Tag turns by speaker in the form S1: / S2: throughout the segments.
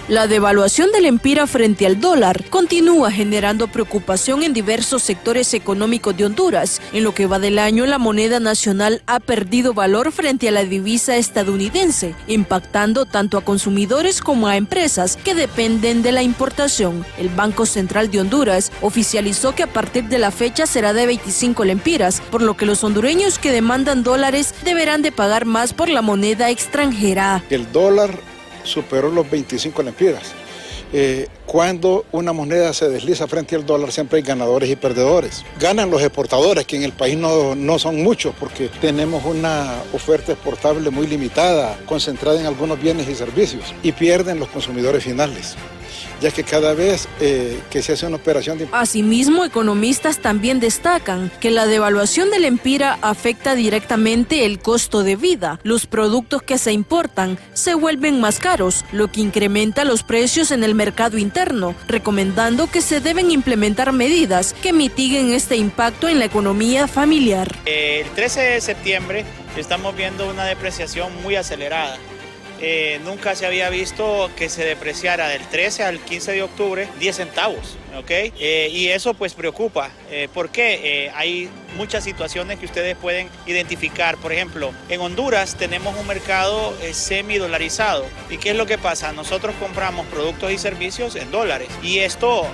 S1: La devaluación del empira frente al dólar continúa generando preocupación en diversos sectores económicos de Honduras. En lo que va del año, la moneda nacional ha perdido valor frente a la divisa estadounidense, impactando tanto a consumidores como a empresas que dependen de la importación. El Banco Central de Honduras oficializó que a partir de la fecha será de 25 lempiras, por lo que los hondureños que demandan dólares deberán de pagar más por la moneda extranjera.
S2: El dólar superó los 25 lempiras. Cuando una moneda se desliza frente al dólar, siempre hay ganadores y perdedores. Ganan los exportadores, que en el país no son muchos, porque tenemos una oferta exportable muy limitada, concentrada en algunos bienes y servicios, y pierden los consumidores finales, ya que cada vez que se hace una operación de...
S1: Asimismo, economistas también destacan que la devaluación del empira afecta directamente el costo de vida. Los productos que se importan se vuelven más caros, lo que incrementa los precios en el mercado interno, recomendando que se deben implementar medidas que mitiguen este impacto en la economía familiar.
S3: El 13 de septiembre estamos viendo una depreciación muy acelerada. Nunca se había visto que se depreciara del 13 al 15 de octubre 10 centavos, ¿ok? Y eso pues preocupa. ¿Por qué? Hay muchas situaciones que ustedes pueden identificar. Por ejemplo, en Honduras tenemos un mercado semidolarizado. ¿Y qué es lo que pasa? Nosotros compramos productos y servicios en dólares. Y esto,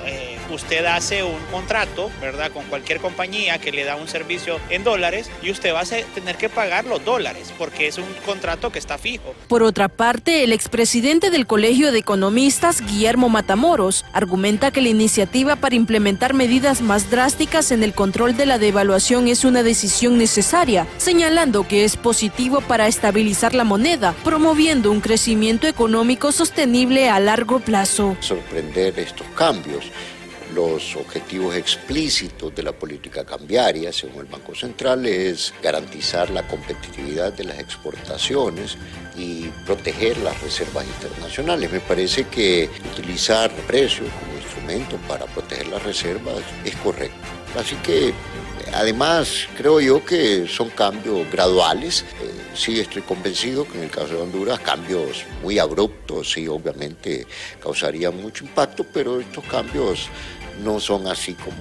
S3: usted hace un contrato, ¿verdad? Con cualquier compañía que le da un servicio en dólares y usted va a tener que pagar los dólares porque es un contrato que está fijo.
S1: Por otra parte, el expresidente del Colegio de Economistas, Guillermo Matamoros, argumenta que la iniciativa para implementar medidas más drásticas en el control de la devaluación es una decisión necesaria, señalando que es positivo para estabilizar la moneda, promoviendo un crecimiento económico sostenible a largo plazo.
S4: Sorprender estos cambios. Los objetivos explícitos de la política cambiaria, según el Banco Central, es garantizar la competitividad de las exportaciones y proteger las reservas internacionales. Me parece que utilizar precios como instrumento para proteger las reservas es correcto. Así que, además, creo yo que son cambios graduales. Sí estoy convencido que en el caso de Honduras cambios muy abruptos sí obviamente causarían mucho impacto, pero estos cambios no son así como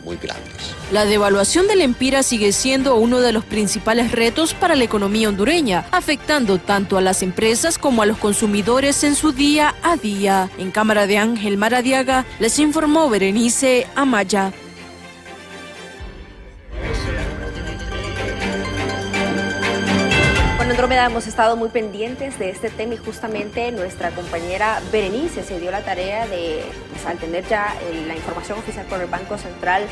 S4: muy grandes.
S1: La devaluación del empira sigue siendo uno de los principales retos para la economía hondureña, afectando tanto a las empresas como a los consumidores en su día a día. En cámara de Ángel Maradiaga, les informó Berenice Amaya.
S5: Bueno, Andrómeda, hemos estado muy pendientes de este tema y justamente nuestra compañera Berenice se dio la tarea de, pues, al tener ya la información oficial por el Banco Central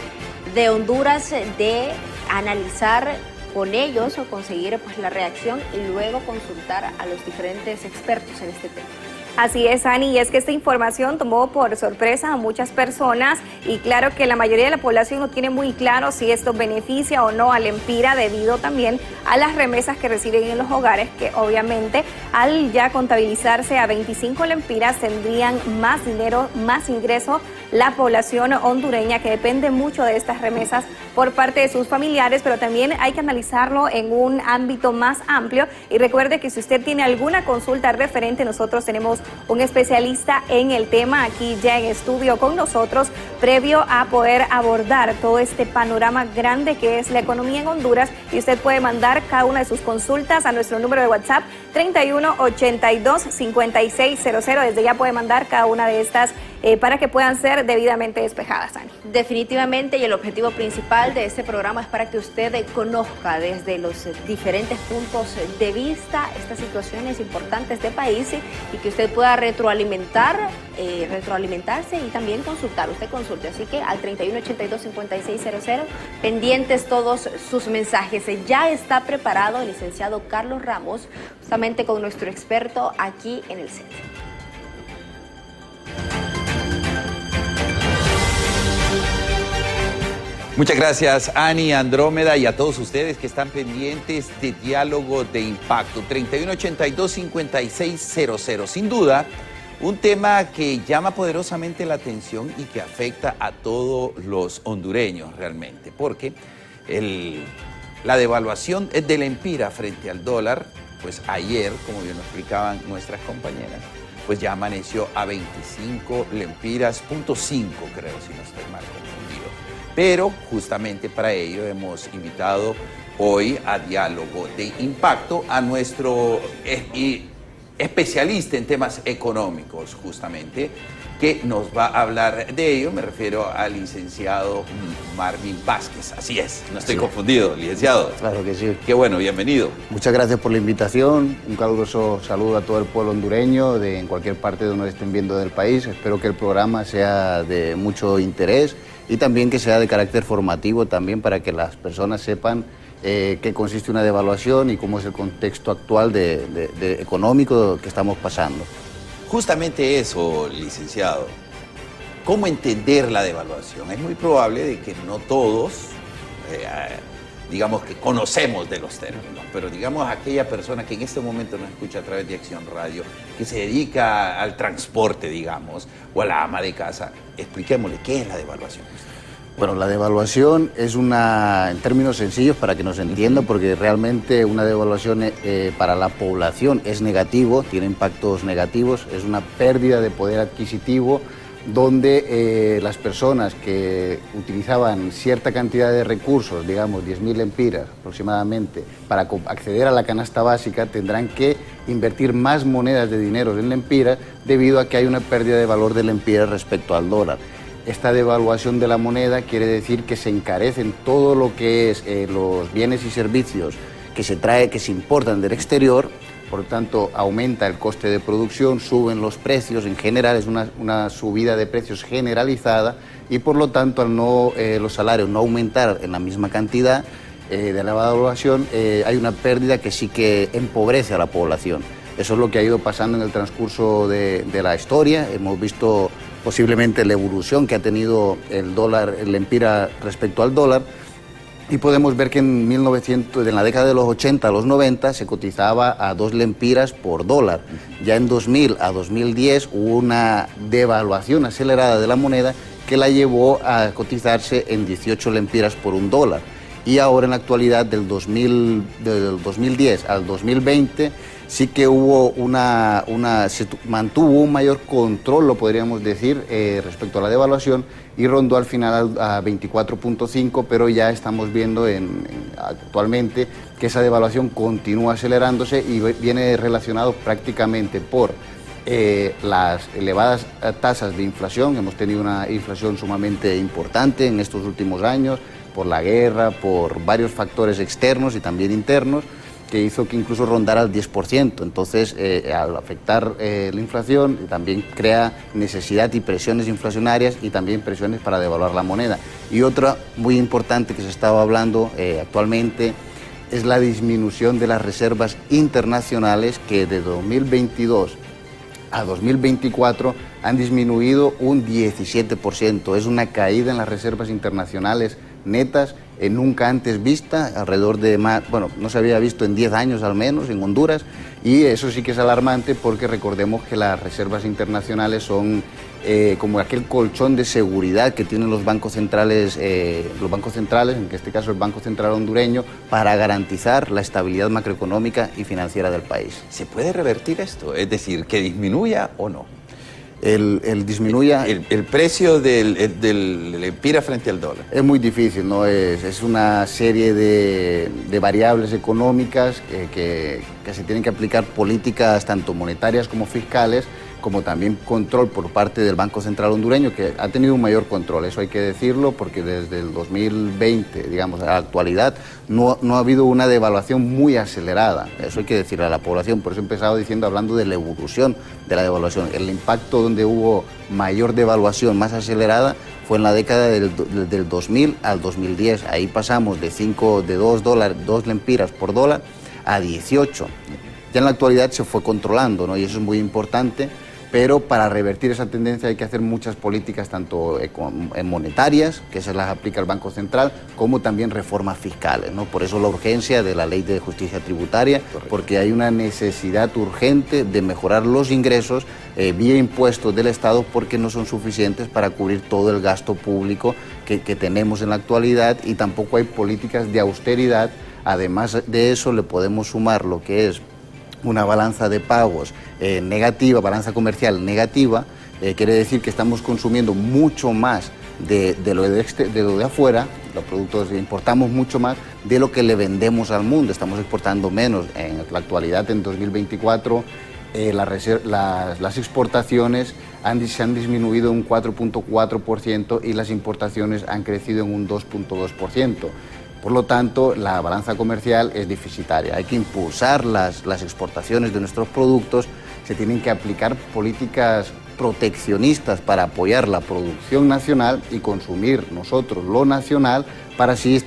S5: de Honduras, de analizar con ellos o conseguir pues la reacción y luego consultar a los diferentes expertos en este tema.
S6: Así es, Ani, y es que esta información tomó por sorpresa a muchas personas y claro que la mayoría de la población no tiene muy claro si esto beneficia o no al empira debido también a las remesas que reciben en los hogares, que obviamente al ya contabilizarse a 25 lempiras tendrían más dinero, más ingreso la población hondureña que depende mucho de estas remesas por parte de sus familiares, pero también hay que analizarlo en un ámbito más amplio y recuerde que si usted tiene alguna consulta referente, nosotros tenemos un especialista en el tema aquí ya en estudio con nosotros, previo a poder abordar todo este panorama grande que es la economía en Honduras, y usted puede mandar cada una de sus consultas a nuestro número de WhatsApp 3182-5600. Desde ya puede mandar cada una de estas para que puedan ser debidamente despejadas, Ani.
S5: Definitivamente, y el objetivo principal de este programa es para que usted conozca desde los diferentes puntos de vista estas situaciones importantes de país y que usted pueda retroalimentarse y también consultar. Usted consulte, así que al 3182-5600, pendientes todos sus mensajes. Ya está preparado el licenciado Carlos Ramos, justamente con nuestro experto aquí en el set.
S7: Muchas gracias, Ani, Andrómeda, y a todos ustedes que están pendientes de Diálogo de Impacto. 3182-5600. Sin duda, un tema que llama poderosamente la atención y que afecta a todos los hondureños realmente, porque la devaluación del empira frente al dólar pues ayer, como bien lo explicaban nuestras compañeras, pues ya amaneció a 25 lempiras, .5 creo, si no estoy mal confundido. Pero justamente para ello hemos invitado hoy a Diálogo de Impacto a nuestro especialista en temas económicos, justamente, que nos va a hablar de ello. Me refiero al licenciado Marvin Vázquez. Así es, no estoy confundido, licenciado.
S8: Claro que sí.
S7: Qué bueno, bienvenido.
S8: Muchas gracias por la invitación. Un caluroso saludo a todo el pueblo hondureño en cualquier parte de donde estén viendo del país. Espero que el programa sea de mucho interés y también que sea de carácter formativo también para que las personas sepan qué consiste una devaluación y cómo es el contexto actual económico que estamos pasando.
S7: Justamente eso, licenciado. ¿Cómo entender la devaluación? Es muy probable de que no todos, digamos que conocemos de los términos, pero digamos aquella persona que en este momento nos escucha a través de Acción Radio, que se dedica al transporte, digamos, o a la ama de casa, expliquémosle qué es la devaluación.
S8: Bueno, la devaluación es en términos sencillos para que nos entienda, porque realmente una devaluación para la población es negativo, tiene impactos negativos, es una pérdida de poder adquisitivo donde las personas que utilizaban cierta cantidad de recursos, digamos 10.000 lempiras aproximadamente, para acceder a la canasta básica, tendrán que invertir más monedas de dinero en lempiras debido a que hay una pérdida de valor de lempiras respecto al dólar. Esta devaluación de la moneda quiere decir que se encarecen todo lo que es los bienes y servicios que se importan del exterior, por lo tanto aumenta el coste de producción, suben los precios en general, es una subida de precios generalizada y por lo tanto al los salarios no aumentar en la misma cantidad de la devaluación, hay una pérdida que sí que empobrece a la población. Eso es lo que ha ido pasando en el transcurso de la historia. Hemos visto posiblemente la evolución que ha tenido el dólar, el lempira respecto al dólar, y podemos ver que en la década de los 80 a los 90 se cotizaba a 2 lempiras por dólar. Ya en 2000 a 2010 hubo una devaluación acelerada de la moneda que la llevó a cotizarse en 18 lempiras por un dólar. Y ahora en la actualidad del 2010 al 2020 sí que hubo se mantuvo un mayor control, lo podríamos decir, respecto a la devaluación y rondó al final a 24.5, pero ya estamos viendo actualmente que esa devaluación continúa acelerándose y viene relacionado prácticamente por las elevadas tasas de inflación. Hemos tenido una inflación sumamente importante en estos últimos años, por la guerra, por varios factores externos y también internos, que hizo que incluso rondara al 10%. Entonces, al afectar la inflación, también crea necesidad y presiones inflacionarias y también presiones para devaluar la moneda. Y otra muy importante que se estaba hablando actualmente es la disminución de las reservas internacionales, que de 2022 a 2024 han disminuido un 17%. Es una caída en las reservas internacionales netas nunca antes vista, alrededor de no se había visto en 10 años al menos en Honduras, y eso sí que es alarmante porque recordemos que las reservas internacionales son como aquel colchón de seguridad que tienen los bancos centrales, en este caso el Banco Central hondureño, para garantizar la estabilidad macroeconómica y financiera del país.
S7: ¿Se puede revertir esto? Es decir, que disminuya o no.
S8: Disminuya
S7: el precio del lempira frente al dólar.
S8: Es muy difícil, ¿no? Es una serie de variables económicas que se tienen que aplicar, políticas tanto monetarias como fiscales, como también control por parte del Banco Central hondureño, que ha tenido un mayor control, eso hay que decirlo, porque desde el 2020, digamos, a la actualidad, no ha habido una devaluación muy acelerada, eso hay que decirle a la población. Por eso he empezado hablando de la evolución de la devaluación. El impacto donde hubo mayor devaluación más acelerada fue en la década del 2000 al 2010, ahí pasamos de 2 lempiras por dólar a 18. Ya en la actualidad se fue controlando, ¿no? Y eso es muy importante. Pero para revertir esa tendencia hay que hacer muchas políticas, tanto monetarias, que se las aplica el Banco Central, como también reformas fiscales, ¿no? Por eso la urgencia de la Ley de Justicia Tributaria, porque hay una necesidad urgente de mejorar los ingresos vía impuestos del Estado, porque no son suficientes para cubrir todo el gasto público que tenemos en la actualidad, y tampoco hay políticas de austeridad. Además de eso, le podemos sumar lo que es una balanza de pagos negativa, balanza comercial negativa, quiere decir que estamos consumiendo mucho más de lo de afuera, los productos importamos mucho más de lo que le vendemos al mundo, estamos exportando menos. En la actualidad, en 2024, las exportaciones se han disminuido un 4.4% y las importaciones han crecido en un 2.2%. Por lo tanto, la balanza comercial es deficitaria. Hay que impulsar las exportaciones de nuestros productos, se tienen que aplicar políticas proteccionistas para apoyar la producción nacional y consumir nosotros lo nacional, para así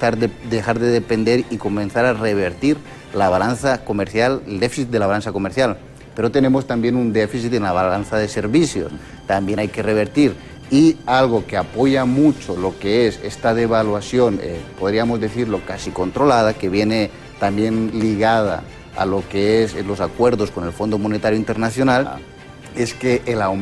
S8: dejar de depender y comenzar a revertir la balanza comercial, el déficit de la balanza comercial. Pero tenemos también un déficit en la balanza de servicios, también hay que revertir. Y algo que apoya mucho lo que es esta devaluación, podríamos decirlo casi controlada, que viene también ligada a lo que es los acuerdos con el Fondo Monetario Internacional, es que la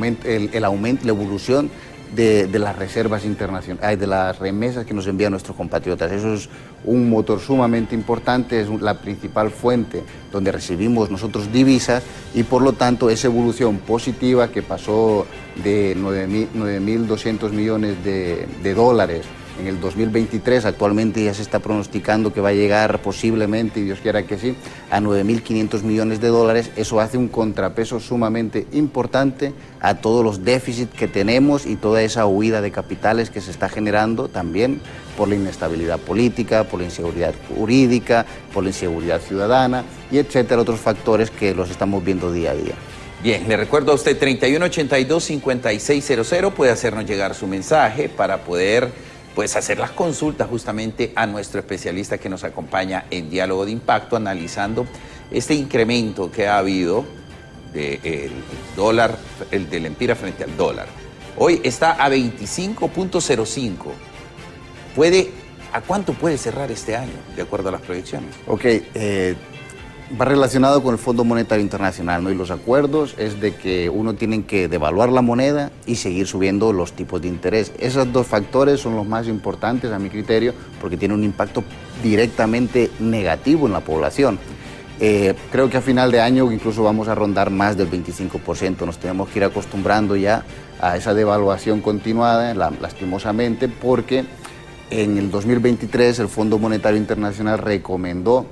S8: evolución de las reservas internacionales, de las remesas que nos envían nuestros compatriotas. Eso es un motor sumamente importante, es la principal fuente donde recibimos nosotros divisas, y por lo tanto esa evolución positiva que pasó de 9.200 millones de dólares en el 2023, actualmente ya se está pronosticando que va a llegar posiblemente, y Dios quiera que sí, a 9.500 millones de dólares. Eso hace un contrapeso sumamente importante a todos los déficits que tenemos y toda esa huida de capitales que se está generando también por la inestabilidad política, por la inseguridad jurídica, por la inseguridad ciudadana y etcétera, otros factores que los estamos viendo día a día.
S7: Bien, le recuerdo a usted 3182-5600, puede hacernos llegar su mensaje para poder hacer las consultas justamente a nuestro especialista que nos acompaña en Diálogo de Impacto, analizando este incremento que ha habido del dólar, el del empira frente al dólar. Hoy está a 25.05. ¿A cuánto puede cerrar este año, de acuerdo a las proyecciones?
S8: Ok, va relacionado con el Fondo Monetario Internacional, ¿no? Y los acuerdos es de que uno tiene que devaluar la moneda y seguir subiendo los tipos de interés. Esos dos factores son los más importantes a mi criterio, porque tienen un impacto directamente negativo en la población. Creo que a final de año incluso vamos a rondar más del 25%. Nos tenemos que ir acostumbrando ya a esa devaluación continuada, lastimosamente, porque en el 2023 el Fondo Monetario Internacional recomendó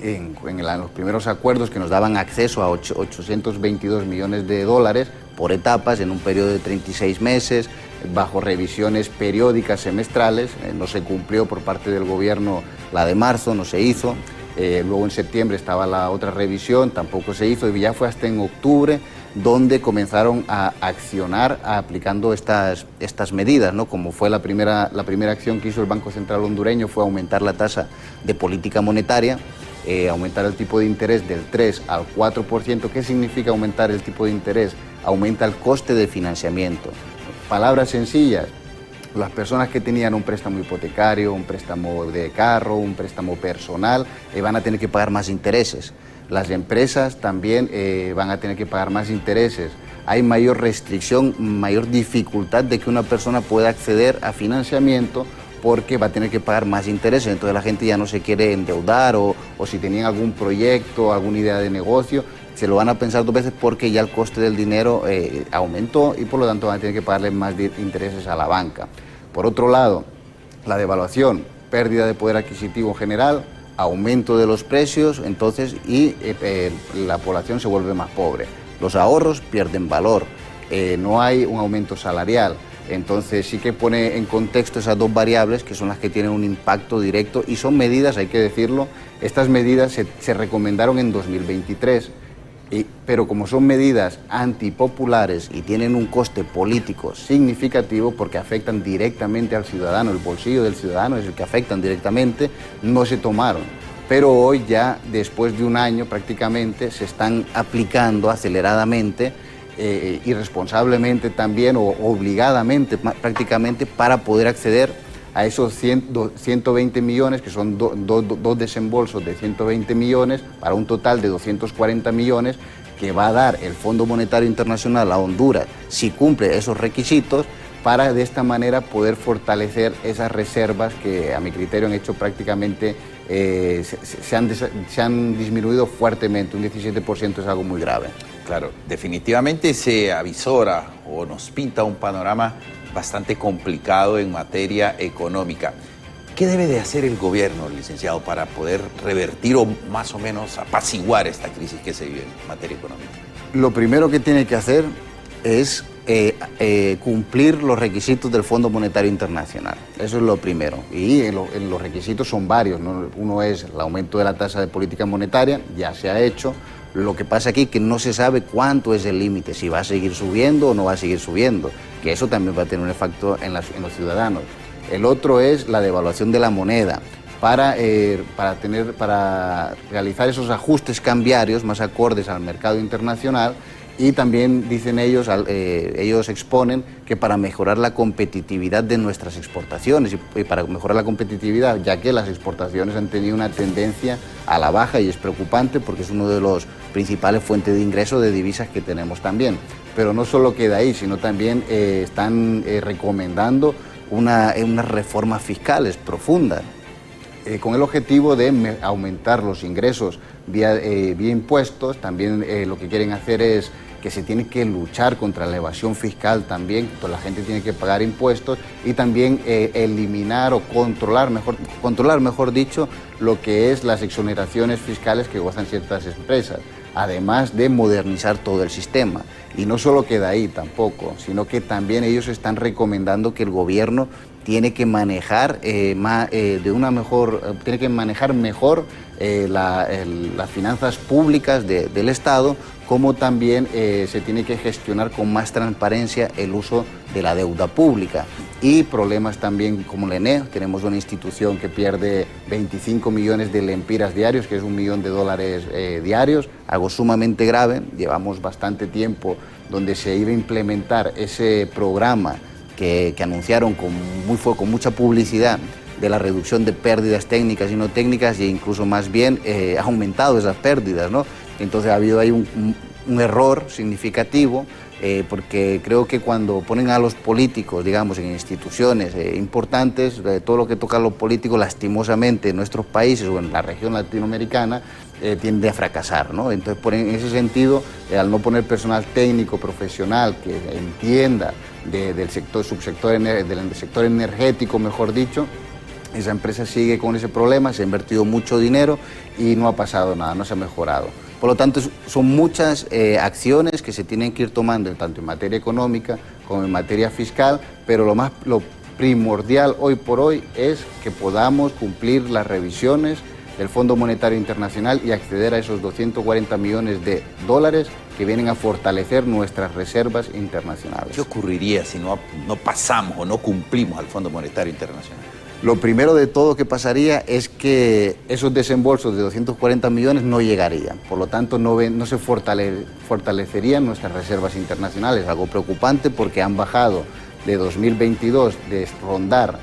S8: en los primeros acuerdos que nos daban acceso a 822 millones de dólares por etapas en un periodo de 36 meses, bajo revisiones periódicas semestrales. No se cumplió por parte del gobierno la de marzo, no se hizo. Luego en septiembre estaba la otra revisión, tampoco se hizo, y ya fue hasta en octubre donde comenzaron a accionar aplicando estas medidas, ¿no? Como fue la primera acción que hizo el Banco Central hondureño, fue aumentar la tasa de política monetaria, aumentar el tipo de interés del 3 al 4%. ¿Qué significa aumentar el tipo de interés? Aumenta el coste de financiamiento. Palabras sencillas, las personas que tenían un préstamo hipotecario, un préstamo de carro, un préstamo personal, van a tener que pagar más intereses. Las empresas también van a tener que pagar más intereses. Hay mayor restricción, mayor dificultad de que una persona pueda acceder a financiamiento, porque va a tener que pagar más intereses. Entonces la gente ya no se quiere endeudar, o si tenían algún proyecto, alguna idea de negocio, se lo van a pensar dos veces, porque ya el coste del dinero aumentó y por lo tanto van a tener que pagarle más intereses a la banca. Por otro lado, la devaluación, pérdida de poder adquisitivo general, aumento de los precios, entonces, y la población se vuelve más pobre. Los ahorros pierden valor, no hay un aumento salarial. Entonces sí que pone en contexto esas dos variables, que son las que tienen un impacto directo, y son medidas, hay que decirlo, estas medidas se recomendaron en 2023, pero como son medidas antipopulares y tienen un coste político significativo porque afectan directamente al ciudadano, el bolsillo del ciudadano es el que afectan directamente, no se tomaron. Pero hoy ya, después de un año prácticamente, se están aplicando aceleradamente, irresponsablemente también, o obligadamente prácticamente, para poder acceder a esos 120 millones, que son dos desembolsos de 120 millones, para un total de 240 millones, que va a dar el Fondo Monetario Internacional a Honduras si cumple esos requisitos, para de esta manera poder fortalecer esas reservas que a mi criterio han hecho prácticamente se han disminuido fuertemente. Un 17% es algo muy grave.
S7: Claro, definitivamente se avisora o nos pinta un panorama bastante complicado en materia económica. ¿Qué debe de hacer el gobierno, licenciado, para poder revertir o más o menos apaciguar esta crisis que se vive en materia económica?
S8: Lo primero que tiene que hacer es cumplir los requisitos del Fondo Monetario Internacional. Eso es lo primero. Y los requisitos son varios, ¿no? Uno es el aumento de la tasa de política monetaria, ya se ha hecho. Lo que pasa aquí es que no se sabe cuánto es el límite, si va a seguir subiendo o no va a seguir subiendo, que eso también va a tener un efecto en los ciudadanos. El otro es la devaluación de la moneda, para realizar esos ajustes cambiarios más acordes al mercado internacional. Y también dicen ellos exponen que para mejorar la competitividad de nuestras exportaciones y para mejorar la competitividad, ya que las exportaciones han tenido una tendencia a la baja y es preocupante porque es uno de los principales fuentes de ingreso de divisas que tenemos también. Pero no solo queda ahí, sino también están recomendando unas reformas fiscales profundas con el objetivo de aumentar los ingresos vía impuestos. También lo que quieren hacer es que se tiene que luchar contra la evasión fiscal también, la gente tiene que pagar impuestos y también eliminar o controlar mejor dicho, lo que es las exoneraciones fiscales que gozan ciertas empresas, además de modernizar todo el sistema. Y no solo queda ahí tampoco, sino que también ellos están recomendando que el gobierno tiene que manejar mejor las finanzas públicas del Estado, como también se tiene que gestionar con más transparencia el uso de la deuda pública. Y problemas también como la ENE, tenemos una institución que pierde 25 millones de lempiras diarios, que es $1 millón diarios, algo sumamente grave. Llevamos bastante tiempo donde se iba a implementar ese programa que anunciaron con mucha publicidad de la reducción de pérdidas técnicas y no técnicas, e incluso más bien ha aumentado esas pérdidas, ¿no? Entonces ha habido ahí un error significativo, porque creo que cuando ponen a los políticos, digamos, en instituciones importantes, todo lo que toca a los políticos, lastimosamente en nuestros países o en la región latinoamericana, tiende a fracasar, ¿no? Entonces, en ese sentido, al no poner personal técnico, profesional, que entienda del sector energético, mejor dicho, esa empresa sigue con ese problema, se ha invertido mucho dinero y no ha pasado nada, no se ha mejorado. Por lo tanto, son muchas acciones que se tienen que ir tomando, tanto en materia económica como en materia fiscal, pero lo primordial hoy por hoy es que podamos cumplir las revisiones del Fondo Monetario Internacional y acceder a esos 240 millones de dólares que vienen a fortalecer nuestras reservas internacionales.
S7: ¿Qué ocurriría si no pasamos o no cumplimos al Fondo Monetario Internacional?
S8: Lo primero de todo que pasaría es que esos desembolsos de 240 millones no llegarían, por lo tanto no se fortalecerían nuestras reservas internacionales, algo preocupante porque han bajado de 2022 de rondar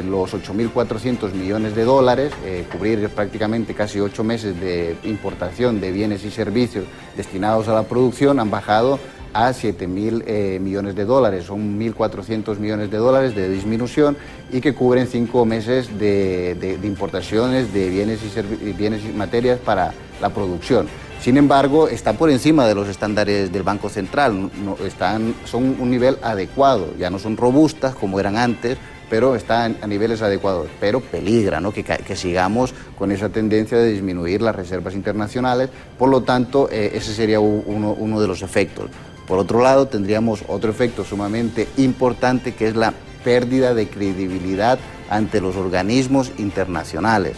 S8: los 8.400 millones de dólares, cubrir prácticamente casi 8 meses de importación de bienes y servicios destinados a la producción, han bajado a 7.000 millones de dólares, son 1.400 millones de dólares de disminución y que cubren 5 meses de importaciones de bienes y materias para la producción. Sin embargo, está por encima de los estándares del Banco Central, son un nivel adecuado, ya no son robustas como eran antes, pero están a niveles adecuados, pero peligra, ¿no? que sigamos con esa tendencia de disminuir las reservas internacionales, por lo tanto, ese sería uno de los efectos. Por otro lado, tendríamos otro efecto sumamente importante, que es la pérdida de credibilidad ante los organismos internacionales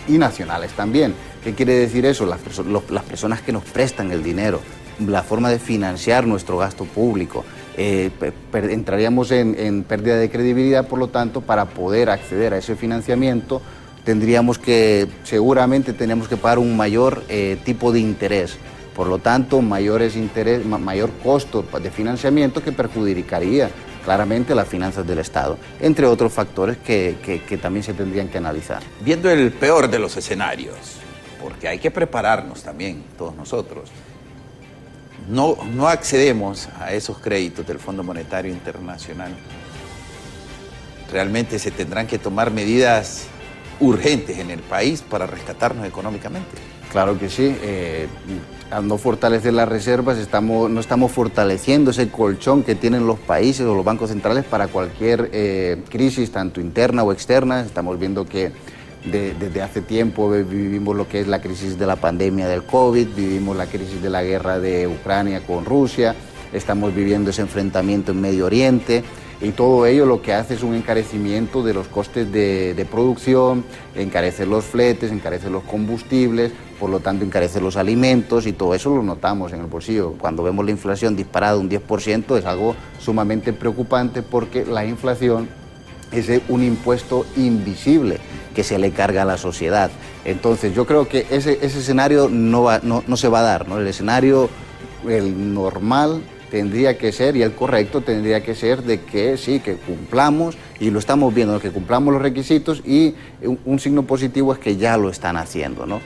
S8: y nacionales también. ¿Qué quiere decir eso? Las personas que nos prestan el dinero, la forma de financiar nuestro gasto público, entraríamos en pérdida de credibilidad. Por lo tanto, para poder acceder a ese financiamiento, seguramente tendríamos que pagar un mayor tipo de interés. Por lo tanto, mayor costo de financiamiento que perjudicaría claramente las finanzas del Estado, entre otros factores que también se tendrían que analizar.
S7: Viendo el peor de los escenarios, porque hay que prepararnos también, todos nosotros, no accedemos a esos créditos del Fondo Monetario Internacional, realmente se tendrán que tomar medidas urgentes en el país para rescatarnos económicamente.
S8: Claro que sí. Al no fortalecer las reservas, no estamos fortaleciendo ese colchón que tienen los países o los bancos centrales para cualquier crisis, tanto interna o externa. Estamos viendo que desde hace tiempo vivimos lo que es la crisis de la pandemia del COVID, vivimos la crisis de la guerra de Ucrania con Rusia, estamos viviendo ese enfrentamiento en Medio Oriente. Y todo ello lo que hace es un encarecimiento de los costes de producción, encarecer los fletes, encarecer los combustibles, por lo tanto encarecer los alimentos, y todo eso lo notamos en el bolsillo. Cuando vemos la inflación disparada un 10% es algo sumamente preocupante, porque la inflación es un impuesto invisible que se le carga a la sociedad. Entonces yo creo que ese escenario no se va a dar, ¿no? El escenario, el normal, tendría que ser, y el correcto tendría que ser, de que sí, que cumplamos, y lo estamos viendo, que cumplamos los requisitos, y un signo positivo es que ya lo están haciendo, ¿no?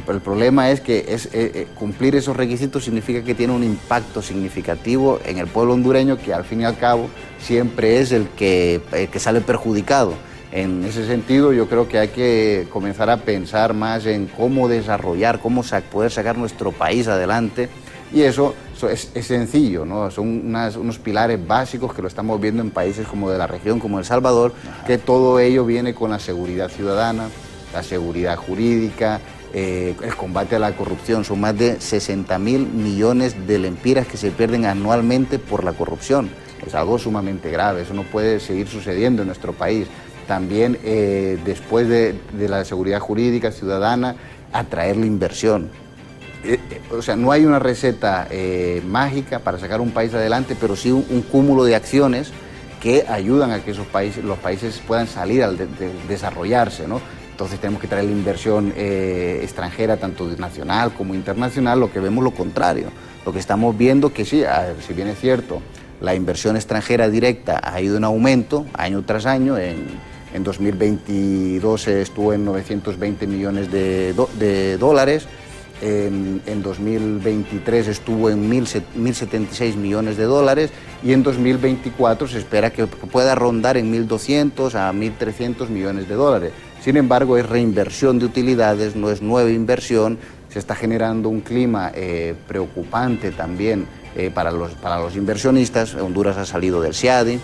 S8: El problema es que cumplir esos requisitos significa que tiene un impacto significativo en el pueblo hondureño, que al fin y al cabo siempre es el que sale perjudicado. En ese sentido, yo creo que hay que comenzar a pensar más en cómo desarrollar, cómo poder sacar nuestro país adelante. Y eso es sencillo, ¿no? Son unos pilares básicos que lo estamos viendo en países como de la región, como El Salvador, que todo ello viene con la seguridad ciudadana, la seguridad jurídica, el combate a la corrupción. Son más de 60.000 millones de lempiras que se pierden anualmente por la corrupción. Es algo sumamente grave, eso no puede seguir sucediendo en nuestro país. También, después de la seguridad jurídica ciudadana, atraer la inversión. O sea, no hay una receta mágica para sacar un país adelante, pero sí un cúmulo de acciones que ayudan a que los países puedan salir al desarrollarse, ¿no? Entonces tenemos que traer la inversión extranjera, tanto nacional como internacional. Lo que vemos lo contrario. Lo que estamos viendo que sí, si bien es cierto, la inversión extranjera directa ha ido en aumento año tras año. En 2022 estuvo en 920 millones de dólares. En 2023 estuvo en 1.076 millones de dólares, y en 2024 se espera que pueda rondar en 1.200 a 1.300 millones de dólares. Sin embargo, es reinversión de utilidades, no es nueva inversión. Se está generando un clima preocupante también para los inversionistas. Honduras ha salido del CIADI,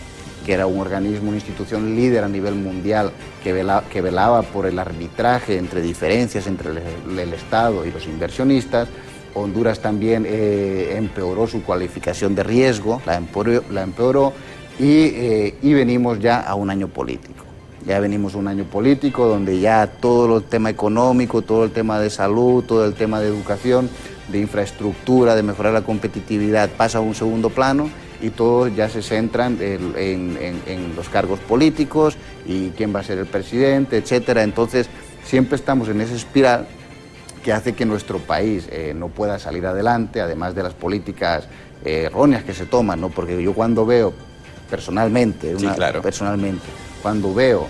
S8: que era un organismo, una institución líder a nivel mundial que velaba por el arbitraje entre diferencias entre el Estado y los inversionistas. Honduras también empeoró su cualificación de riesgo, la empeoró, y venimos ya a un año político. Ya venimos a un año político donde ya todo el tema económico, todo el tema de salud, todo el tema de educación, de infraestructura, de mejorar la competitividad pasa a un segundo plano, y todos ya se centran en los cargos políticos y quién va a ser el presidente, etcétera. Entonces siempre estamos en esa espiral que hace que nuestro país no pueda salir adelante, además de las políticas erróneas que se toman, ¿no? Porque yo cuando veo personalmente, cuando veo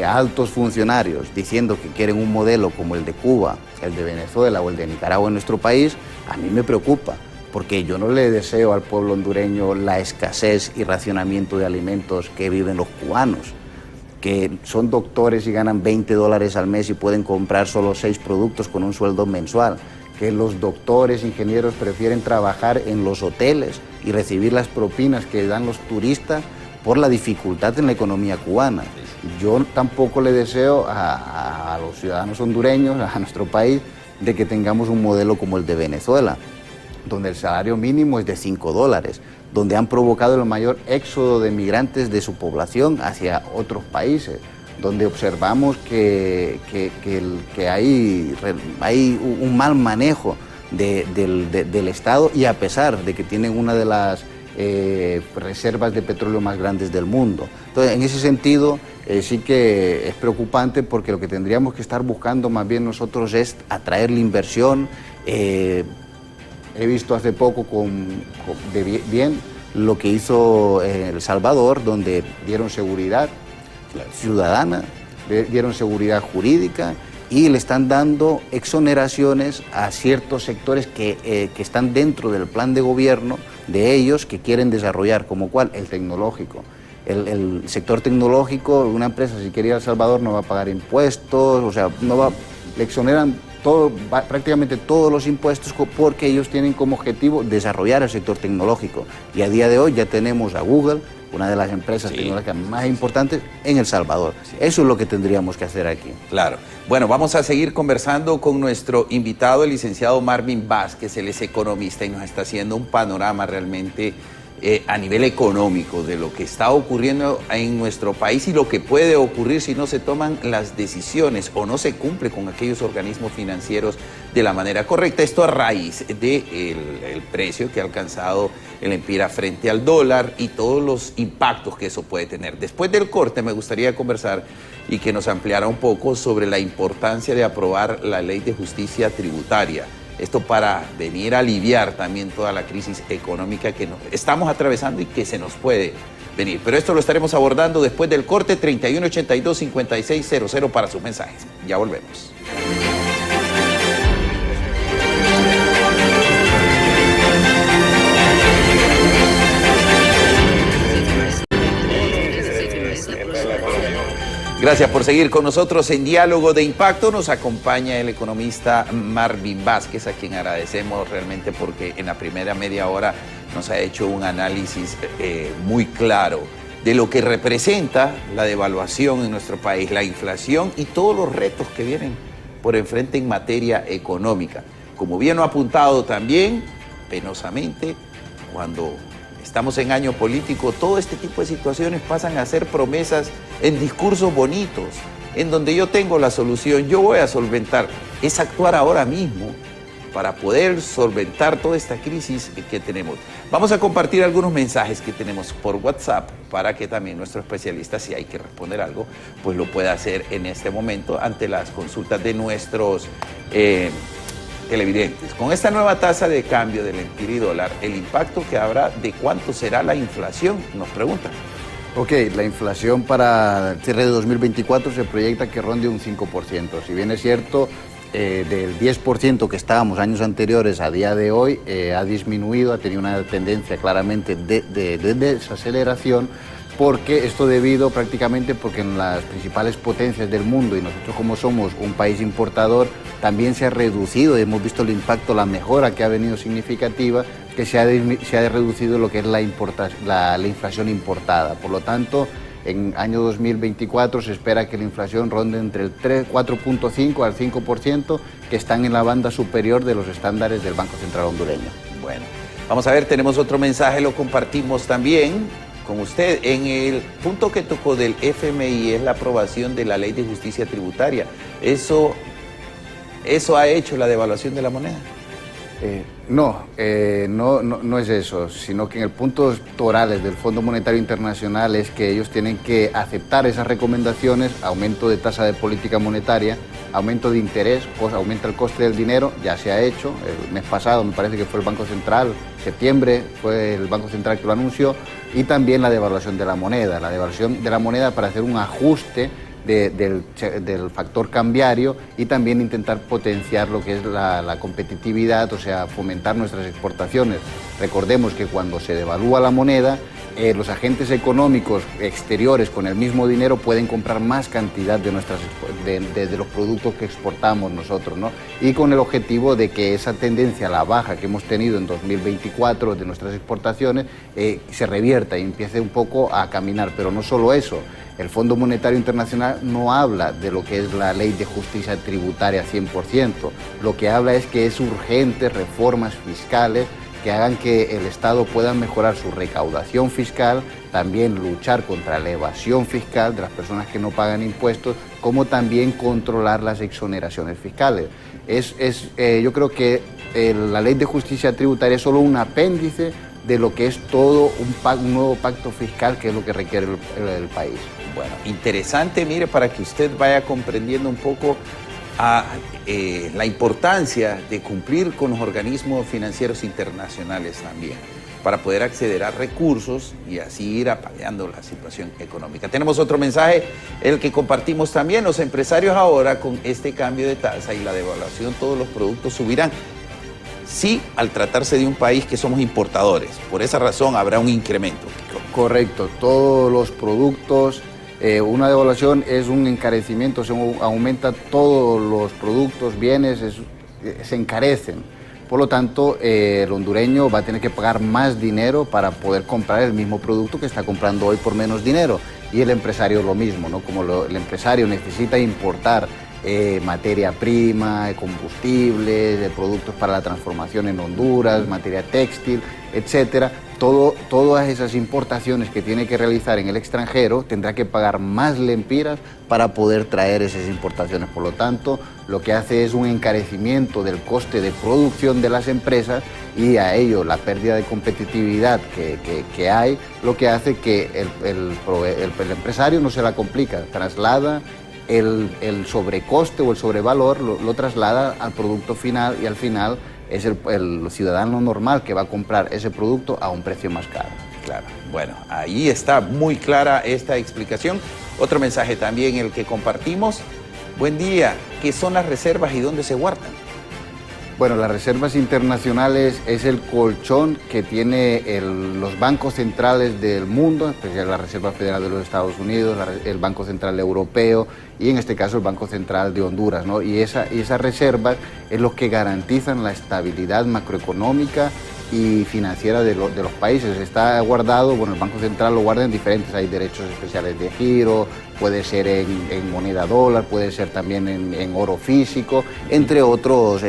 S8: a altos funcionarios diciendo que quieren un modelo como el de Cuba, el de Venezuela o el de Nicaragua en nuestro país, a mí me preocupa. Porque yo no le deseo al pueblo hondureño la escasez y racionamiento de alimentos que viven los cubanos, que son doctores y ganan $20 al mes y pueden comprar solo 6 productos con un sueldo mensual, que los doctores, ingenieros prefieren trabajar en los hoteles y recibir las propinas que dan los turistas por la dificultad en la economía cubana. Yo tampoco le deseo a los ciudadanos hondureños, a nuestro país, de que tengamos un modelo como el de Venezuela, donde el salario mínimo es de $5, donde han provocado el mayor éxodo de migrantes de su población hacia otros países, donde observamos que hay un mal manejo del Estado, y a pesar de que tienen una de las reservas de petróleo más grandes del mundo. Entonces, en ese sentido, sí que es preocupante, porque lo que tendríamos que estar buscando más bien nosotros es atraer la inversión. He visto hace poco bien lo que hizo El Salvador, donde dieron seguridad ciudadana, dieron seguridad jurídica, y le están dando exoneraciones a ciertos sectores que están dentro del plan de gobierno de ellos, que quieren desarrollar, como cuál, el tecnológico. el sector tecnológico, una empresa si quiere ir a El Salvador no va a pagar impuestos, o sea, le exoneran prácticamente todos los impuestos porque ellos tienen como objetivo desarrollar el sector tecnológico. Y a día de hoy ya tenemos a Google, una de las empresas tecnológicas más importantes en El Salvador. Eso es lo que tendríamos que hacer aquí.
S7: Claro. Bueno, vamos a seguir conversando con nuestro invitado, el licenciado Marvin Vázquez. Él es economista y nos está haciendo un panorama realmente a nivel económico de lo que está ocurriendo en nuestro país y lo que puede ocurrir si no se toman las decisiones o no se cumple con aquellos organismos financieros de la manera correcta. Esto a raíz del precio que ha alcanzado el Empira frente al dólar y todos los impactos que eso puede tener. Después del corte me gustaría conversar y que nos ampliara un poco sobre la importancia de aprobar la Ley de Justicia Tributaria. Esto para venir a aliviar también toda la crisis económica que estamos atravesando y que se nos puede venir. Pero esto lo estaremos abordando después del corte. 3182-5600 para sus mensajes. Ya volvemos. Gracias por seguir con nosotros en Diálogo de Impacto. Nos acompaña el economista Marvin Vázquez, a quien agradecemos realmente porque en la primera media hora nos ha hecho un análisis muy claro de lo que representa la devaluación en nuestro país, la inflación y todos los retos que vienen por enfrente en materia económica. Como bien lo ha apuntado también, penosamente, cuando estamos en año político, todo este tipo de situaciones pasan a ser promesas en discursos bonitos, en donde yo tengo la solución, yo voy a solventar. Es actuar ahora mismo para poder solventar toda esta crisis que tenemos. Vamos a compartir algunos mensajes que tenemos por WhatsApp para que también nuestro especialista, si hay que responder algo, pues lo pueda hacer en este momento ante las consultas de nuestros televidentes. Con esta nueva tasa de cambio del Empira y dólar, el impacto que habrá de cuánto será la inflación, nos preguntan.
S8: Ok, la inflación para el cierre de 2024 se proyecta que ronde un 5%. Si bien es cierto, del 10% que estábamos años anteriores a día de hoy, ha disminuido, ha tenido una tendencia claramente de desaceleración, porque esto debido prácticamente porque en las principales potencias del mundo y nosotros como somos un país importador también se ha reducido, hemos visto el impacto, la mejora que ha venido significativa, que se ha reducido lo que es la inflación importada. Por lo tanto, en año 2024 se espera que la inflación ronde entre el 4.5 al 5%, que están en la banda superior de los estándares del Banco Central hondureño.
S7: Bueno, vamos a ver, tenemos otro mensaje, lo compartimos también con usted. En el punto que tocó del FMI es la aprobación de la Ley de Justicia Tributaria. ¿Eso ha hecho la devaluación de la moneda?
S8: No es eso, sino que en el punto torales del Fondo Monetario Internacional es que ellos tienen que aceptar esas recomendaciones, aumento de tasa de política monetaria, aumento de interés, aumenta el coste del dinero, ya se ha hecho, el mes pasado me parece que fue el Banco Central, septiembre fue el Banco Central que lo anunció, y también la devaluación de la moneda para hacer un ajuste del factor cambiario y también intentar potenciar lo que es la competitividad, o sea, fomentar nuestras exportaciones. Recordemos que cuando se devalúa la moneda, los agentes económicos exteriores con el mismo dinero pueden comprar más cantidad de los productos que exportamos nosotros, ¿no? Y con el objetivo de que esa tendencia a la baja que hemos tenido en 2024 de nuestras exportaciones se revierta y empiece un poco a caminar. Pero no solo eso, el Fondo Monetario Internacional no habla de lo que es la Ley de Justicia Tributaria 100%, lo que habla es que es urgente reformas fiscales que hagan que el Estado pueda mejorar su recaudación fiscal, también luchar contra la evasión fiscal de las personas que no pagan impuestos, como también controlar las exoneraciones fiscales. Yo creo que la Ley de Justicia Tributaria es solo un apéndice de lo que es todo un nuevo pacto fiscal, que es lo que requiere el país.
S7: Bueno, interesante, mire, para que usted vaya comprendiendo un poco la importancia de cumplir con los organismos financieros internacionales también, para poder acceder a recursos y así ir apaleando la situación económica. Tenemos otro mensaje, el que compartimos también. Los empresarios ahora, con este cambio de tasa y la devaluación, todos los productos subirán. Sí, al tratarse de un país que somos importadores, por esa razón habrá un incremento.
S8: Correcto, todos los productos, una devaluación es un encarecimiento, se aumenta todos los productos, bienes, se encarecen. Por lo tanto, el hondureño va a tener que pagar más dinero para poder comprar el mismo producto que está comprando hoy por menos dinero. Y el empresario lo mismo, ¿no? Como el empresario necesita importar materia prima, combustibles, productos para la transformación en Honduras, materia textil, etcétera. Todas esas importaciones que tiene que realizar en el extranjero tendrá que pagar más lempiras para poder traer esas importaciones. Por lo tanto, lo que hace es un encarecimiento del coste de producción de las empresas y a ello la pérdida de competitividad que hay, lo que hace que el empresario no se la complica, traslada el sobrecoste o el sobrevalor, lo traslada al producto final y al final es el ciudadano normal que va a comprar ese producto a un precio más caro.
S7: Claro, bueno, ahí está muy clara esta explicación. Otro mensaje también, el que compartimos. Buen día, ¿qué son las reservas y dónde se guardan?
S8: Bueno, las reservas internacionales es el colchón que tiene los bancos centrales del mundo, especialmente la Reserva Federal de los Estados Unidos, el Banco Central Europeo y en este caso el Banco Central de Honduras, ¿no? Y esas reservas es lo que garantizan la estabilidad macroeconómica y financiera de los países. Está guardado, bueno, el Banco Central lo guarda en diferentes, hay derechos especiales de giro, puede ser en moneda dólar, puede ser también en oro físico, entre otros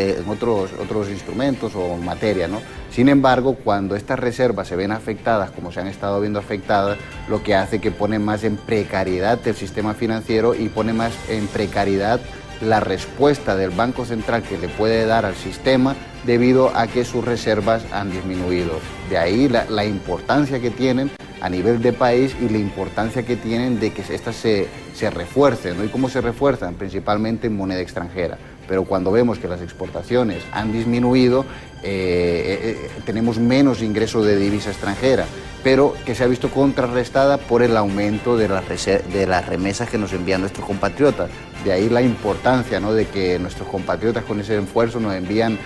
S8: instrumentos o materia, ¿no? Sin embargo, cuando estas reservas se ven afectadas, como se han estado viendo afectadas, lo que hace que pone más en precariedad el sistema financiero y pone más en precariedad la respuesta del Banco Central que le puede dar al sistema debido a que sus reservas han disminuido. De ahí la importancia que tienen a nivel de país y la importancia que tienen de que estas se refuercen, ¿no? ¿Y cómo se refuerzan? Principalmente en moneda extranjera. Pero cuando vemos que las exportaciones han disminuido, tenemos menos ingreso de divisa extranjera, pero que se ha visto contrarrestada por el aumento de las remesas que nos envían nuestros compatriotas. De ahí la importancia, ¿no?, de que nuestros compatriotas con ese esfuerzo nos envían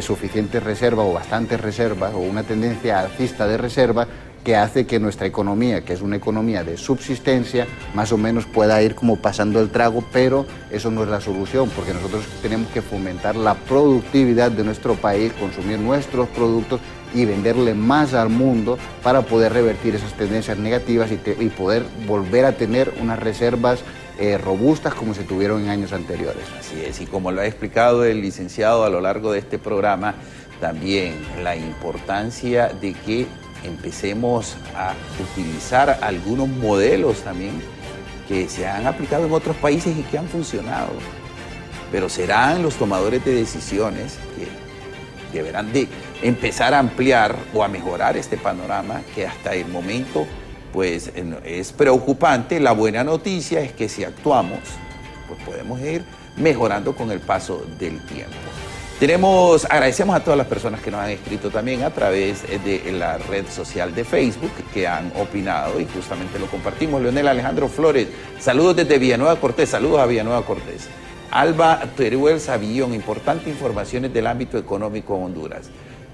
S8: suficientes reservas o bastantes reservas o una tendencia alcista de reservas que hace que nuestra economía, que es una economía de subsistencia, más o menos pueda ir como pasando el trago, pero eso no es la solución, porque nosotros tenemos que fomentar la productividad de nuestro país, consumir nuestros productos y venderle más al mundo para poder revertir esas tendencias negativas y poder volver a tener unas reservas robustas como se tuvieron en años anteriores.
S7: Así es, y como lo ha explicado el licenciado a lo largo de este programa, también la importancia de que empecemos a utilizar algunos modelos también que se han aplicado en otros países y que han funcionado. Pero serán los tomadores de decisiones que deberán de empezar a ampliar o a mejorar este panorama que hasta el momento pues es preocupante. La buena noticia es que si actuamos, pues podemos ir mejorando con el paso del tiempo. Agradecemos a todas las personas que nos han escrito también a través de la red social de Facebook, que han opinado y justamente lo compartimos. Leonel Alejandro Flores, saludos desde Villanueva Cortés, saludos a Villanueva Cortés. Alba Teruel Savillón, importantes informaciones del ámbito económico en Honduras.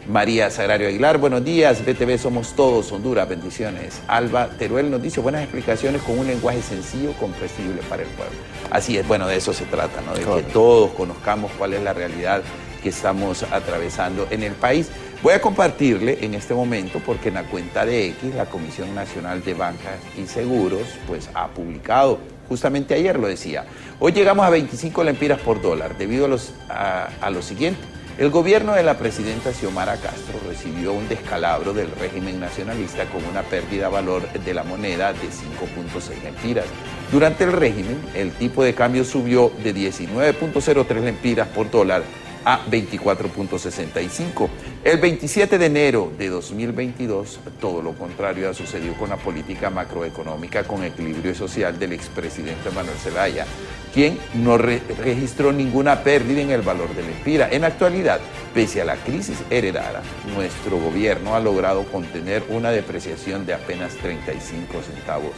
S7: María Sagrario Aguilar, buenos días, BTV Somos Todos, Honduras, bendiciones. Alba Teruel nos dice buenas explicaciones con un lenguaje sencillo, comprensible para el pueblo. Así es, bueno, de eso se trata, ¿no? De que todos conozcamos cuál es la realidad que estamos atravesando en el país. Voy a compartirle en este momento porque en la cuenta de X, la Comisión Nacional de Bancas y Seguros, pues ha publicado, justamente ayer lo decía, hoy llegamos a 25 lempiras por dólar, debido a lo siguiente. El gobierno de la presidenta Xiomara Castro recibió un descalabro del régimen nacionalista con una pérdida de valor de la moneda de 5.6 lempiras. Durante el régimen, el tipo de cambio subió de 19.03 lempiras por dólar a 24.65. El 27 de enero de 2022, todo lo contrario ha sucedido con la política macroeconómica con equilibrio social del expresidente Manuel Zelaya, quien no registró ninguna pérdida en el valor de la lempira. En la actualidad, pese a la crisis heredada, nuestro gobierno ha logrado contener una depreciación de apenas 35 centavos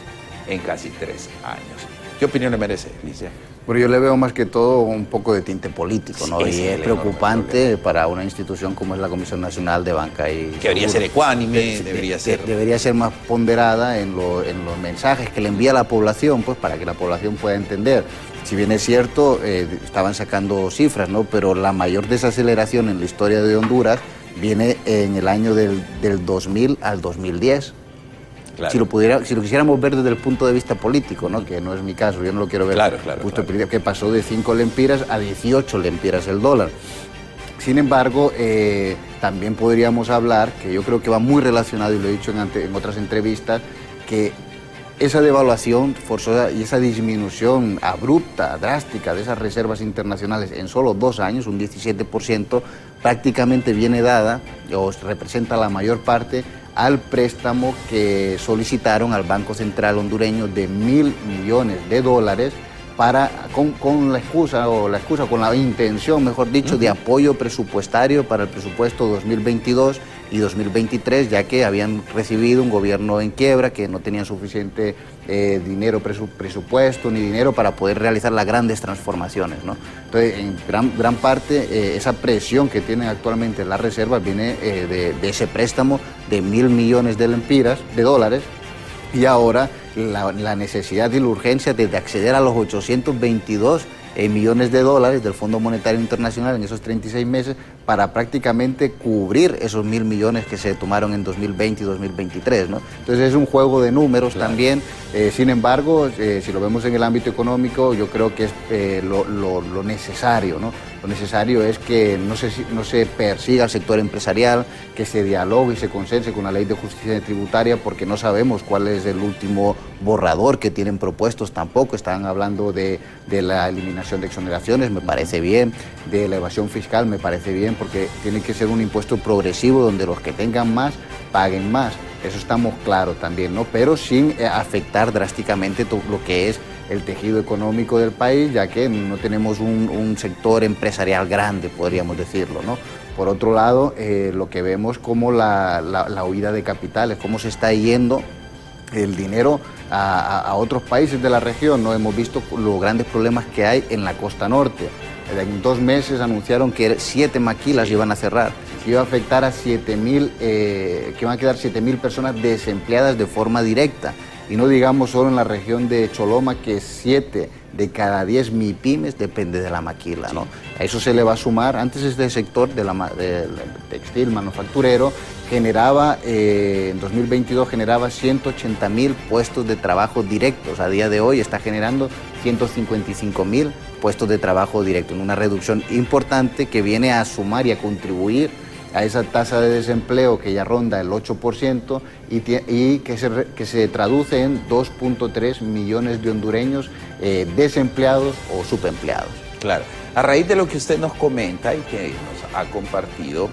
S7: en casi 3 años. ¿Qué opinión le merece, Alicia?
S8: Pero yo le veo más que todo un poco de tinte político, ¿no?
S7: Sí,
S8: y es preocupante para una institución como es la Comisión Nacional de Banca y
S7: que debería ser ecuánime, debería ser
S8: más ponderada en los mensajes que le envía a la población, pues para que la población pueda entender. Si bien es cierto, estaban sacando cifras, ¿no? Pero la mayor desaceleración en la historia de Honduras viene en el año del 2000 al 2010. Claro. Si lo quisiéramos ver desde el punto de vista político, ¿no? Que no es mi caso, yo no lo quiero ver justo que pasó de 5 lempiras a 18 lempiras el dólar. Sin embargo, también podríamos hablar, que yo creo que va muy relacionado, y lo he dicho en otras entrevistas, que esa devaluación forzosa y esa disminución abrupta, drástica de esas reservas internacionales en solo 2 años, un 17%, prácticamente viene dada o representa la mayor parte al préstamo que solicitaron al Banco Central hondureño de $1.000 millones con la intención, mejor dicho, de apoyo presupuestario para el presupuesto 2022 y 2023, ya que habían recibido un gobierno en quiebra, que no tenían suficiente presupuesto ni dinero para poder realizar las grandes transformaciones, ¿no? Entonces, en gran parte, esa presión que tienen actualmente las reservas viene de ese préstamo de $1.000 millones de dólares, y ahora la necesidad y la urgencia de acceder a los 822 millones de dólares del Fondo Monetario Internacional en esos 36 meses para prácticamente cubrir esos 1.000 millones que se tomaron en 2020 y 2023, ¿no? Entonces es un juego de números también. Sin embargo, si lo vemos en el ámbito económico, yo creo que es lo necesario, ¿no? Lo necesario es que no se persiga al sector empresarial, que se dialogue y se consense con la ley de justicia tributaria, porque no sabemos cuál es el último borrador que tienen propuestos tampoco. Están hablando de la eliminación de exoneraciones, me parece bien, de la evasión fiscal, me parece bien, porque tiene que ser un impuesto progresivo donde los que tengan más paguen más. Eso estamos claros también, ¿no? Pero sin afectar drásticamente todo lo que es el tejido económico del país, ya que no tenemos un sector empresarial grande, podríamos decirlo, ¿no? Por otro lado, lo que vemos como la huida de capitales, cómo se está yendo el dinero a otros países de la región, ¿no? Hemos visto los grandes problemas que hay en la costa norte. En 2 meses anunciaron que 7 maquilas iban a cerrar, que iba a afectar a 7.000, que van a quedar 7.000 personas desempleadas de forma directa. Y no digamos solo en la región de Choloma, que 7 de cada 10 MIPYMES depende de la maquila, ¿no? A eso se le va a sumar, antes este sector del textil manufacturero generaba, en 2022 generaba 180.000 puestos de trabajo directos. A día de hoy está generando 155.000 puestos de trabajo directos, en una reducción importante que viene a sumar y a contribuir a esa tasa de desempleo que ya ronda el 8% y que se traduce en 2.3 millones de hondureños desempleados o subempleados.
S7: Claro. A raíz de lo que usted nos comenta y que nos ha compartido,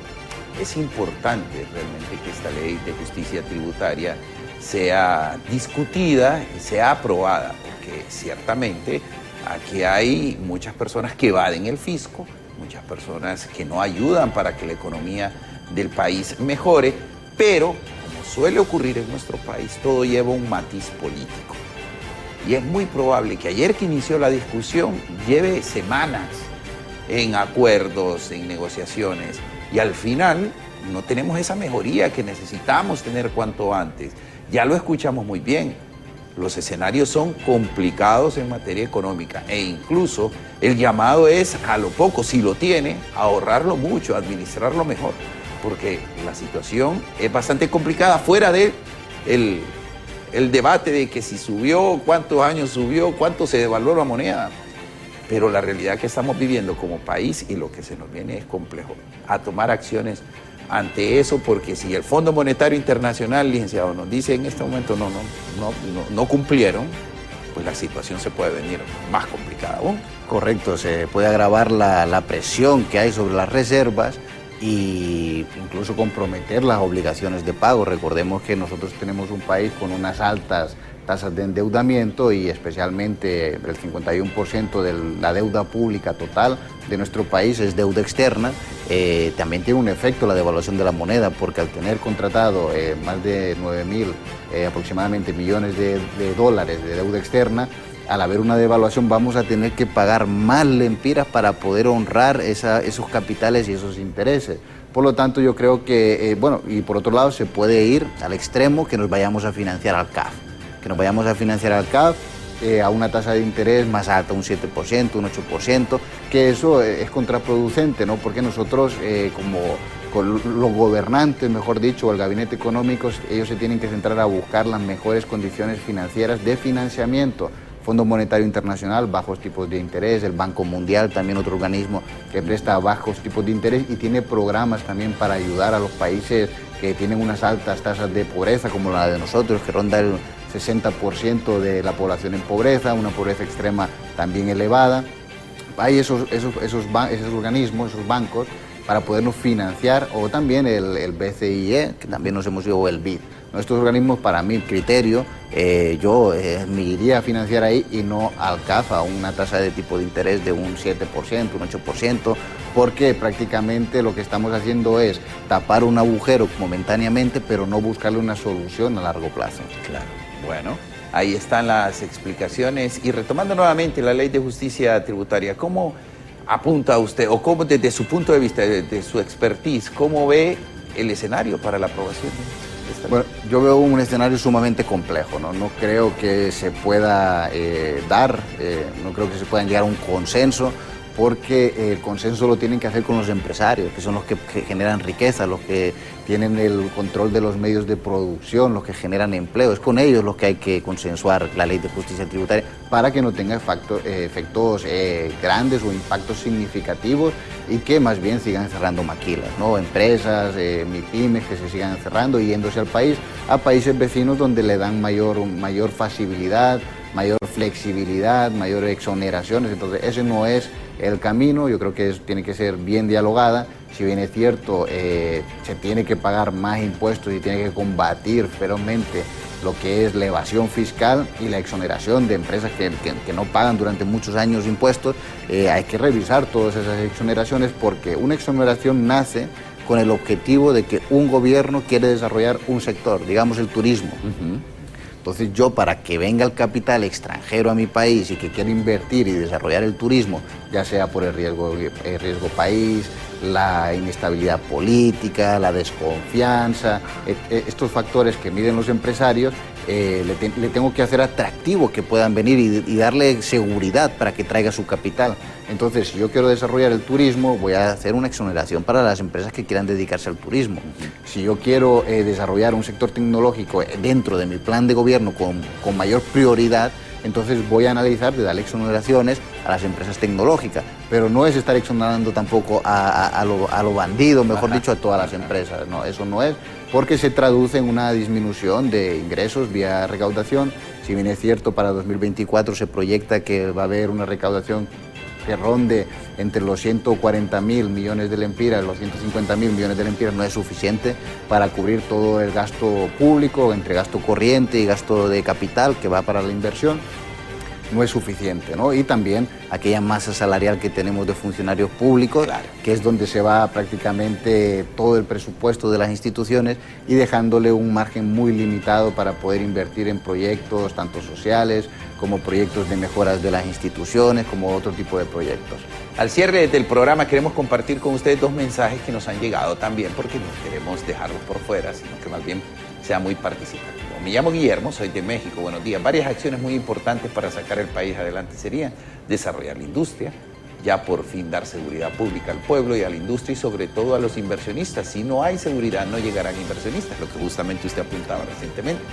S7: es importante realmente que esta ley de justicia tributaria sea discutida y sea aprobada, porque ciertamente aquí hay muchas personas que evaden el fisco, muchas personas que no ayudan para que la economía del país mejore, pero como suele ocurrir en nuestro país, todo lleva un matiz político. Y es muy probable que ayer que inició la discusión lleve semanas en acuerdos, en negociaciones, y al final no tenemos esa mejoría que necesitamos tener cuanto antes. Ya lo escuchamos muy bien. Los escenarios son complicados en materia económica e incluso el llamado es a lo poco, si lo tiene, a ahorrarlo mucho, a administrarlo mejor, porque la situación es bastante complicada fuera de el debate de que si subió, cuántos años subió, cuánto se devaluó la moneda. Pero la realidad que estamos viviendo como país y lo que se nos viene es complejo, a tomar acciones ante eso, porque si el Fondo Monetario Internacional, licenciado, nos dice en este momento no cumplieron, pues la situación se puede venir más complicada aún.
S8: Correcto, se puede agravar la presión que hay sobre las reservas e incluso comprometer las obligaciones de pago. Recordemos que nosotros tenemos un país con unas altas tasas de endeudamiento y especialmente el 51% de la deuda pública total de nuestro país es deuda externa. También tiene un efecto la devaluación de la moneda, porque al tener contratado más de 9.000 aproximadamente millones de dólares de deuda externa, al haber una devaluación vamos a tener que pagar más lempiras para poder honrar esos capitales y esos intereses. Por lo tanto, yo creo que, bueno, y por otro lado se puede ir al extremo que nos vayamos a financiar al CAF, a una tasa de interés más alta, un 7%, un 8%, que eso es contraproducente, ¿no? Porque nosotros, con los gobernantes, mejor dicho, o el gabinete económico, ellos se tienen que centrar a buscar las mejores condiciones financieras de financiamiento. Fondo Monetario Internacional, bajos tipos de interés, el Banco Mundial, también otro organismo que presta bajos tipos de interés y tiene programas también para ayudar a los países que tienen unas altas tasas de pobreza, como la de nosotros, que ronda el 60% de la población en pobreza, una pobreza extrema también elevada. Hay esos organismos, esos bancos, para podernos financiar, o también el BCIE, que también nos hemos ido, o el BID. Estos organismos, para mi criterio, yo me iría a financiar ahí y no al CAF a una tasa de tipo de interés de un 7%, un 8%, porque prácticamente lo que estamos haciendo es tapar un agujero momentáneamente, pero no buscarle una solución a largo plazo.
S7: Claro, bueno, ahí están las explicaciones. Y retomando nuevamente la Ley de Justicia Tributaria, ¿cómo apunta usted, o cómo desde su punto de vista, de su expertise, cómo ve el escenario para la aprobación?
S8: Bueno, yo veo un escenario sumamente complejo, ¿no? No creo que se pueda no creo que se puedan llegar a un consenso, porque el consenso lo tienen que hacer con los empresarios, que son los que generan riqueza, los que tienen el control de los medios de producción, los que generan empleo. Es con ellos los que hay que consensuar la Ley de Justicia Tributaria para que no tenga efectos grandes o impactos significativos y que más bien sigan cerrando maquilas, ¿no? Empresas, MIPYMES que se sigan cerrando y yéndose al país, a países vecinos donde le dan mayor facilidad, mayor flexibilidad, mayores exoneraciones. Entonces ese no es el camino. Yo creo que tiene que ser bien dialogada. Si bien es cierto, se tiene que pagar más impuestos y tiene que combatir ferozmente lo que es la evasión fiscal y la exoneración de empresas que no pagan durante muchos años impuestos, hay que revisar todas esas exoneraciones, porque una exoneración nace con el objetivo de que un gobierno quiere desarrollar un sector, digamos el turismo. Entonces yo, para que venga el capital extranjero a mi país y que quiera invertir y desarrollar el turismo, ya sea por el riesgo país, la inestabilidad política, la desconfianza, estos factores que miden los empresarios, le tengo que hacer atractivo que puedan venir y darle seguridad para que traiga su capital. Entonces, si yo quiero desarrollar el turismo, voy a hacer una exoneración para las empresas que quieran dedicarse al turismo. Si yo quiero desarrollar un sector tecnológico dentro de mi plan de gobierno con mayor prioridad, entonces voy a analizar de darle exoneraciones a las empresas tecnológicas, pero no es estar exonerando tampoco a lo bandido, mejor dicho, a todas las empresas. No, eso no es, porque se traduce en una disminución de ingresos vía recaudación. Si bien es cierto, para 2024 se proyecta que va a haber una recaudación que ronde entre los 140.000 millones de lempiras y los 150.000 millones de lempiras, no es suficiente para cubrir todo el gasto público, entre gasto corriente y gasto de capital que va para la inversión. No es suficiente, ¿no? Y también aquella masa salarial que tenemos de funcionarios públicos, claro, que es donde se va prácticamente todo el presupuesto de las instituciones y dejándole un margen muy limitado para poder invertir en proyectos tanto sociales como proyectos de mejoras de las instituciones, como otro tipo de proyectos.
S7: Al cierre del programa queremos compartir con ustedes dos mensajes que nos han llegado también, porque no queremos dejarlos por fuera, sino que más bien sea muy participativo. Me llamo Guillermo, soy de México. Buenos días. Varias acciones muy importantes para sacar el país adelante serían desarrollar la industria, ya por fin dar seguridad pública al pueblo y a la industria y sobre todo a los inversionistas. Si no hay seguridad, no llegarán inversionistas, lo que justamente usted apuntaba recientemente.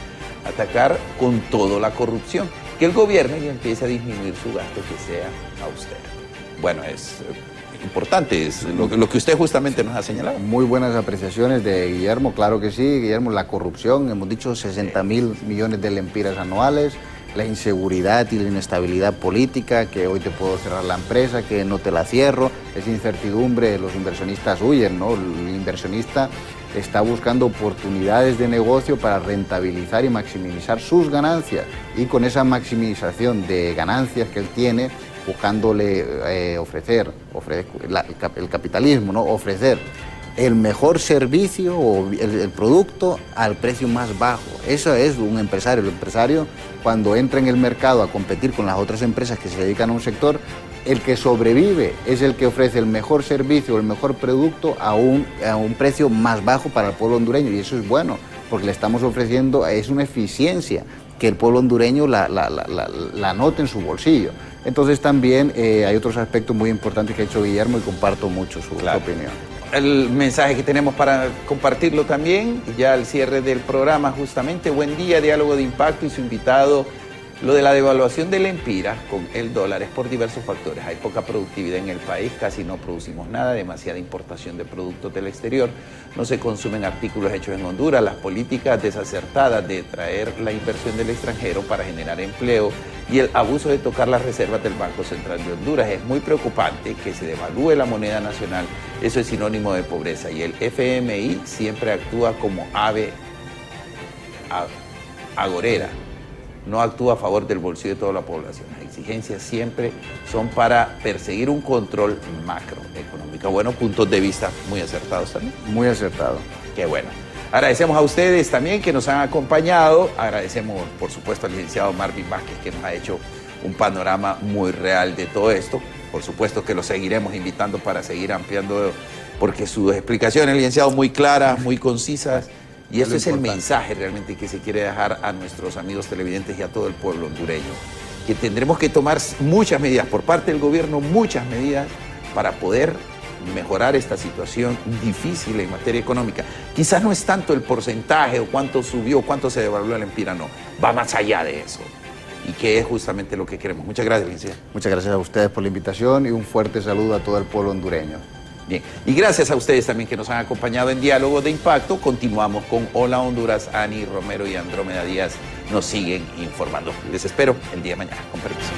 S7: Atacar con todo la corrupción, que el gobierno ya empiece a disminuir su gasto, que sea austero. Bueno, es importante, es lo que usted justamente nos ha señalado.
S8: Muy buenas apreciaciones de Guillermo, claro que sí, Guillermo. La corrupción, hemos dicho 60.000 millones de lempiras anuales, la inseguridad y la inestabilidad política, que hoy te puedo cerrar la empresa, que no te la cierro, esa incertidumbre, los inversionistas huyen, ¿no? El inversionista está buscando oportunidades de negocio para rentabilizar y maximizar sus ganancias, y con esa maximización de ganancias que él tiene, buscándole ofrecer el capitalismo, ¿no? Ofrecer el mejor servicio o el producto al precio más bajo. Eso es un empresario. El empresario, cuando entra en el mercado a competir con las otras empresas que se dedican a un sector, el que sobrevive es el que ofrece el mejor servicio, el mejor producto a un precio más bajo para el pueblo hondureño, y eso es bueno, porque le estamos ofreciendo, es una eficiencia que el pueblo hondureño la note en su bolsillo. Entonces también hay otros aspectos muy importantes que ha hecho Guillermo y comparto mucho su opinión.
S7: El mensaje que tenemos para compartirlo también, ya al cierre del programa justamente, buen día, Diálogo de Impacto y su invitado. Lo de la devaluación del empira con el dólar es por diversos factores. Hay poca productividad en el país, casi no producimos nada, demasiada importación de productos del exterior, no se consumen artículos hechos en Honduras, las políticas desacertadas de traer la inversión del extranjero para generar empleo y el abuso de tocar las reservas del Banco Central de Honduras. Es muy preocupante que se devalúe la moneda nacional, eso es sinónimo de pobreza, y el FMI siempre actúa como ave agorera. No actúa a favor del bolsillo de toda la población. Las exigencias siempre son para perseguir un control macroeconómico. Bueno, puntos de vista muy acertados también.
S8: Muy acertado.
S7: Qué bueno. Agradecemos a ustedes también que nos han acompañado. Agradecemos, por supuesto, al licenciado Marvin Vázquez, que nos ha hecho un panorama muy real de todo esto. Por supuesto que lo seguiremos invitando para seguir ampliando, porque sus explicaciones, licenciado, muy claras, muy concisas. Y este es el mensaje realmente que se quiere dejar a nuestros amigos televidentes y a todo el pueblo hondureño, que tendremos que tomar muchas medidas por parte del gobierno, muchas medidas para poder mejorar esta situación difícil en materia económica. Quizás no es tanto el porcentaje o cuánto subió, cuánto se devaluó el empira, no, va más allá de eso. Y que es justamente lo que queremos. Muchas gracias, licenciado.
S8: Muchas gracias a ustedes por la invitación y un fuerte saludo a todo el pueblo hondureño.
S7: Bien, y gracias a ustedes también que nos han acompañado en Diálogo de Impacto. Continuamos con Hola Honduras. Ani Romero y Andrómeda Díaz nos siguen informando. Les espero el día de mañana. Con permiso.